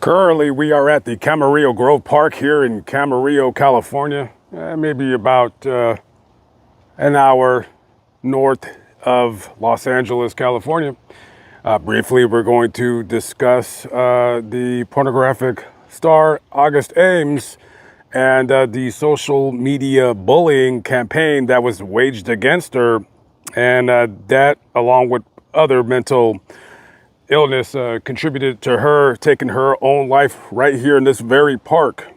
Currently, we are at the Camarillo Grove Park here in Camarillo, California, maybe about an hour north of Los Angeles, California. Briefly, we're going to discuss the pornographic star August Ames and the social media bullying campaign that was waged against her, and that, along with other mental illness, contributed to her taking her own life right here in this very park.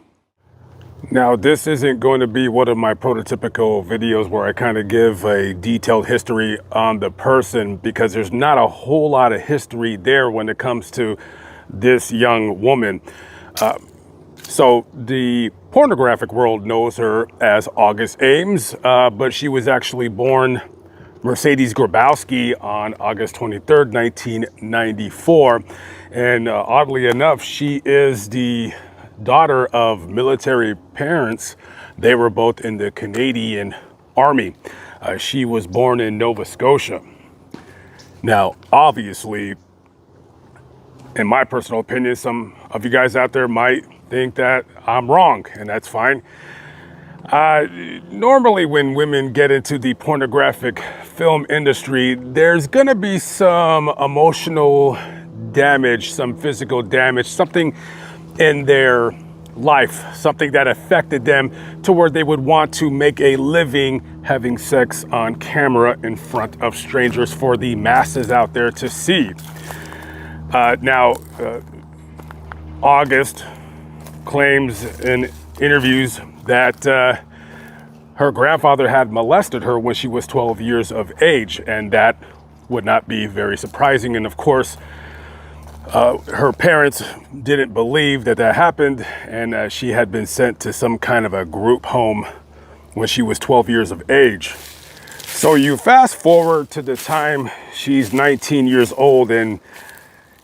Now, this isn't going to be one of my prototypical videos where I kind of give a detailed history on the person, because there's not a whole lot of history there when it comes to this young woman. So the pornographic world knows her as August Ames, but she was actually born Mercedes Grabowski on August 23rd, 1994. And oddly enough, she is the daughter of military parents. They were both in the Canadian Army. She was born in Nova Scotia. Now, obviously, in my personal opinion, some of you guys out there might think that I'm wrong, and that's fine. Normally, when women get into the pornographic film industry, there's going to be some emotional damage, some physical damage, something in their life, something that affected them to where they would want to make a living having sex on camera in front of strangers for the masses out there to see. August claims in interviews that her grandfather had molested her when she was 12 years of age, and that would not be very surprising. And of course, her parents didn't believe that happened, and she had been sent to some kind of a group home when she was 12 years of age. So you fast forward to the time she's 19 years old, and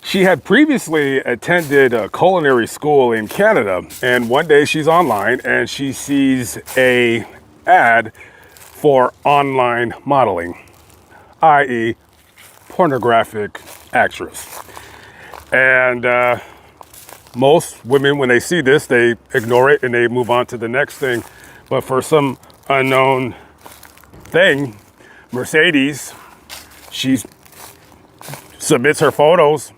she had previously attended a culinary school in Canada, and one day she's online and she sees a ad for online modeling, i.e. pornographic actress. And most women, when they see this, they ignore it and they move on to the next thing. But for some unknown thing, Mercedes, she submits her photos,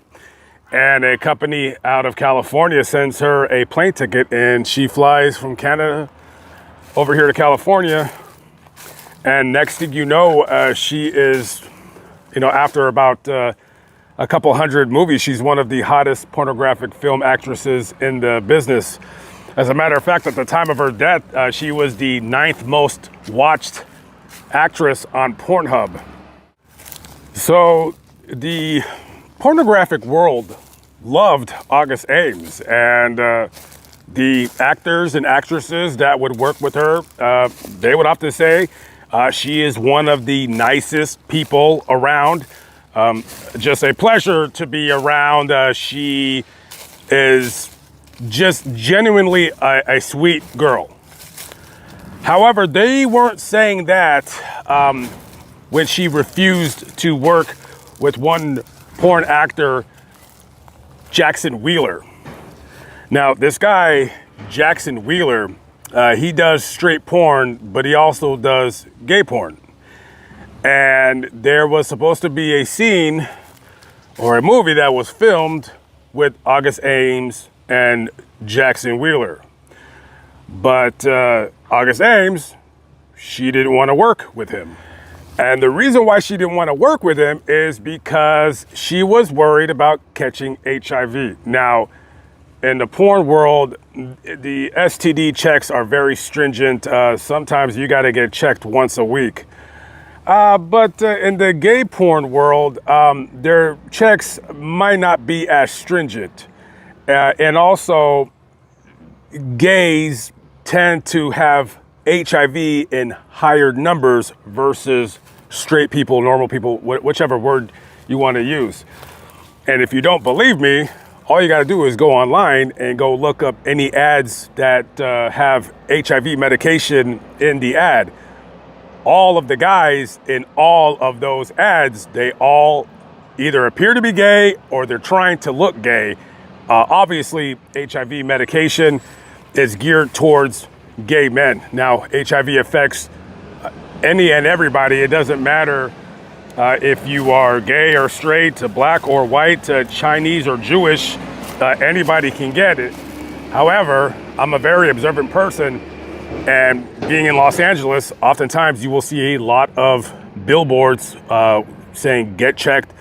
and a company out of California sends her a plane ticket, and she flies from Canada over here to California. And next thing you know, she is, after about a couple hundred movies, she's one of the hottest pornographic film actresses in the business. As a matter of fact, at the time of her death, she was the 9th most watched actress on Pornhub. So the pornographic world loved August Ames, and the actors and actresses that would work with her, they would often say she is one of the nicest people around. Just a pleasure to be around. She is just genuinely a sweet girl. However, they weren't saying that when she refused to work with one porn actor, Jackson Wheeler. Now, this guy, Jackson Wheeler, he does straight porn, but he also does gay porn. And there was supposed to be a scene or a movie that was filmed with August Ames and Jackson Wheeler. But August Ames, she didn't want to work with him. And the reason why she didn't want to work with him is because she was worried about catching HIV. Now, in the porn world, the STD checks are very stringent. Sometimes you got to get checked once a week. But in the gay porn world, their checks might not be as stringent. And also, gays tend to have HIV in higher numbers versus straight people, normal people, whichever word you want to use. And if you don't believe me, all you got to do is go online and go look up any ads that have HIV medication in the ad. All of the guys in all of those ads, they all either appear to be gay or they're trying to look gay. Obviously, HIV medication is geared towards gay men. Now, HIV affects any and everybody. It doesn't matter if you are gay or straight, black or white, Chinese or Jewish, anybody can get it. However, I'm a very observant person, and being in Los Angeles, oftentimes you will see a lot of billboards saying get checked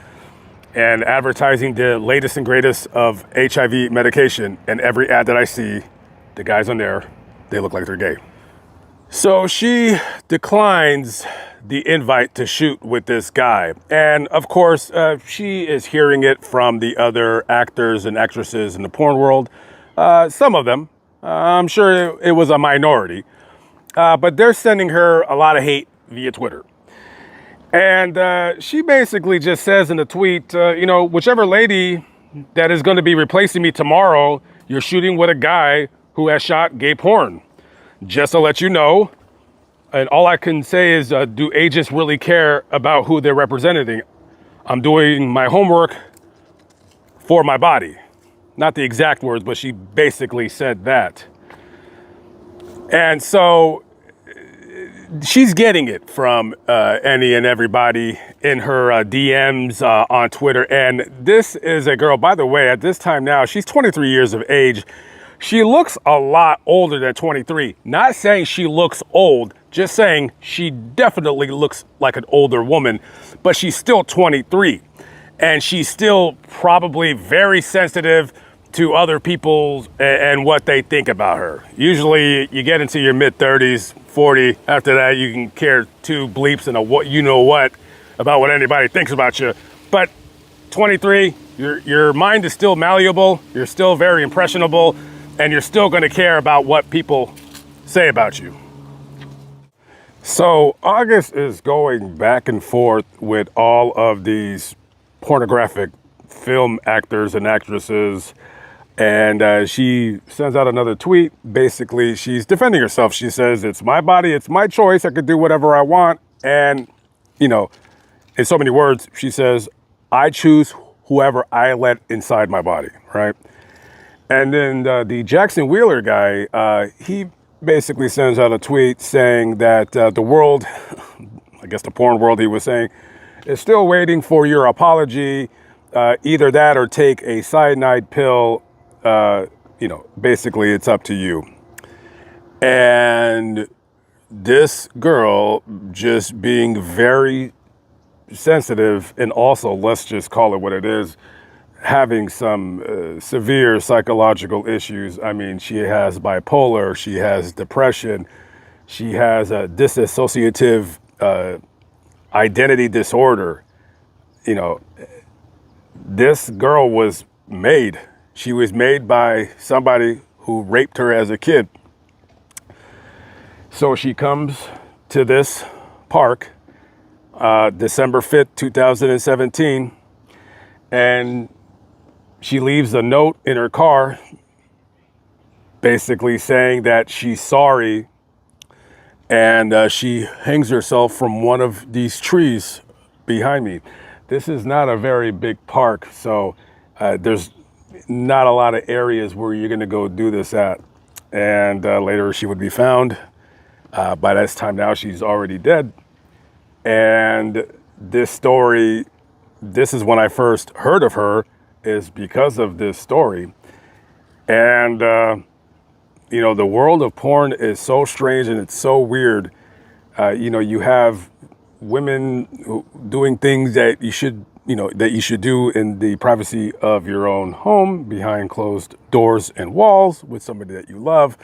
and advertising the latest and greatest of HIV medication. And every ad that I see, the guys on there, they look like they're gay. So she declines the invite to shoot with this guy. And of course, she is hearing it from the other actors and actresses in the porn world. Some of them, I'm sure it was a minority, but they're sending her a lot of hate via Twitter. And she basically just says in a tweet, whichever lady that is going to be replacing me tomorrow, you're shooting with a guy who has shot gay porn. Just to let you know, and all I can say is, do agents really care about who they're representing? I'm doing my homework for my body. Not the exact words, but she basically said that. And so she's getting it from any and everybody in her DMs on Twitter. And this is a girl, by the way, at this time now, she's 23 years of age. She looks a lot older than 23. Not saying she looks old, just saying she definitely looks like an older woman, but she's still 23. And she's still probably very sensitive to other people and what they think about her. Usually you get into your mid 30s, 40. After that, you can care two bleeps and a what you know what about what anybody thinks about you. But 23, your mind is still malleable. You're still very impressionable, and you're still going to care about what people say about you. So August is going back and forth with all of these pornographic film actors and actresses. And she sends out another tweet. Basically, she's defending herself. She says, it's my body, it's my choice. I could do whatever I want. And, in so many words, she says, I choose whoever I let inside my body, right? And then the Jackson Wheeler guy, he basically sends out a tweet saying that the world, I guess the porn world he was saying, is still waiting for your apology. Either that or take a cyanide pill. Basically it's up to you. And this girl just being very sensitive, and also, let's just call it what it is, having some severe psychological issues. I mean, she has bipolar, she has depression, she has a dissociative identity disorder. This girl was made. She was made by somebody who raped her as a kid. So she comes to this park December 5th, 2017, and she leaves a note in her car basically saying that she's sorry, and she hangs herself from one of these trees behind me. This is not a very big park, so there's not a lot of areas where you're going to go do this at. And later she would be found. By this time now, she's already dead. And this story, this is when I first heard of her, is because of this story. And, the world of porn is so strange and it's so weird. You have women doing things that you should do in the privacy of your own home, behind closed doors and walls, with somebody that you love.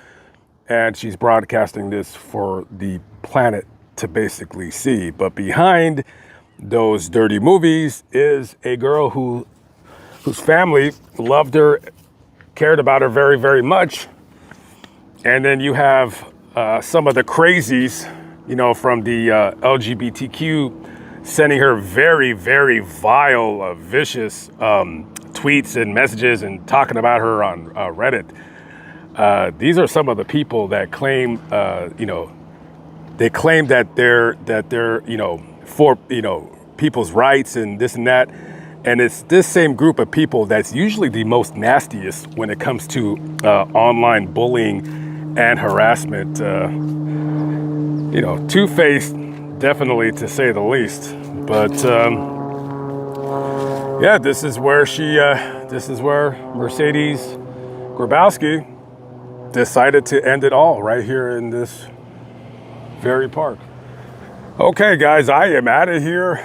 And she's broadcasting this for the planet to basically see. But behind those dirty movies is a girl whose family loved her, cared about her very, very much. And then you have some of the crazies, from the LGBTQ, sending her very, very vile, vicious tweets and messages and talking about her on Reddit. These are some of the people that claim, they claim that they're, for, people's rights and this and that. And it's this same group of people that's usually the most nastiest when it comes to online bullying and harassment. You know, two-faced, definitely, to say the least. But yeah, this is where Mercedes Grabowski decided to end it all, right here in this very park. Okay, guys, I am out of here.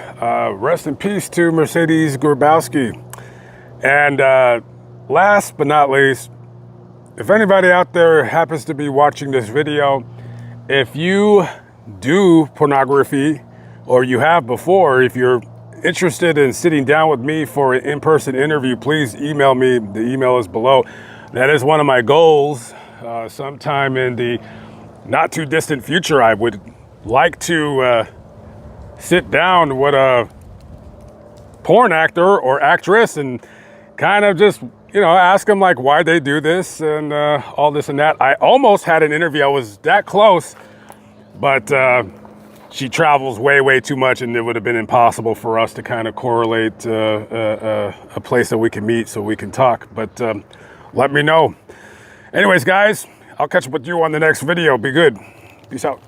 Rest in peace to Mercedes Grabowski. And last but not least, if anybody out there happens to be watching this video, if you do pornography, or you have before, if you're interested in sitting down with me for an in-person interview, please email me. The email is below. That is one of my goals. Sometime in the not too distant future, I would like to sit down with a porn actor or actress and kind of just, you know, ask them like why they do this and all this and that. I almost had an interview. I was that close, but she travels way too much, and it would have been impossible for us to kind of correlate a place that we can meet so we can talk. But let me know. Anyways, guys, I'll catch up with you on the next video. Be good. Peace out.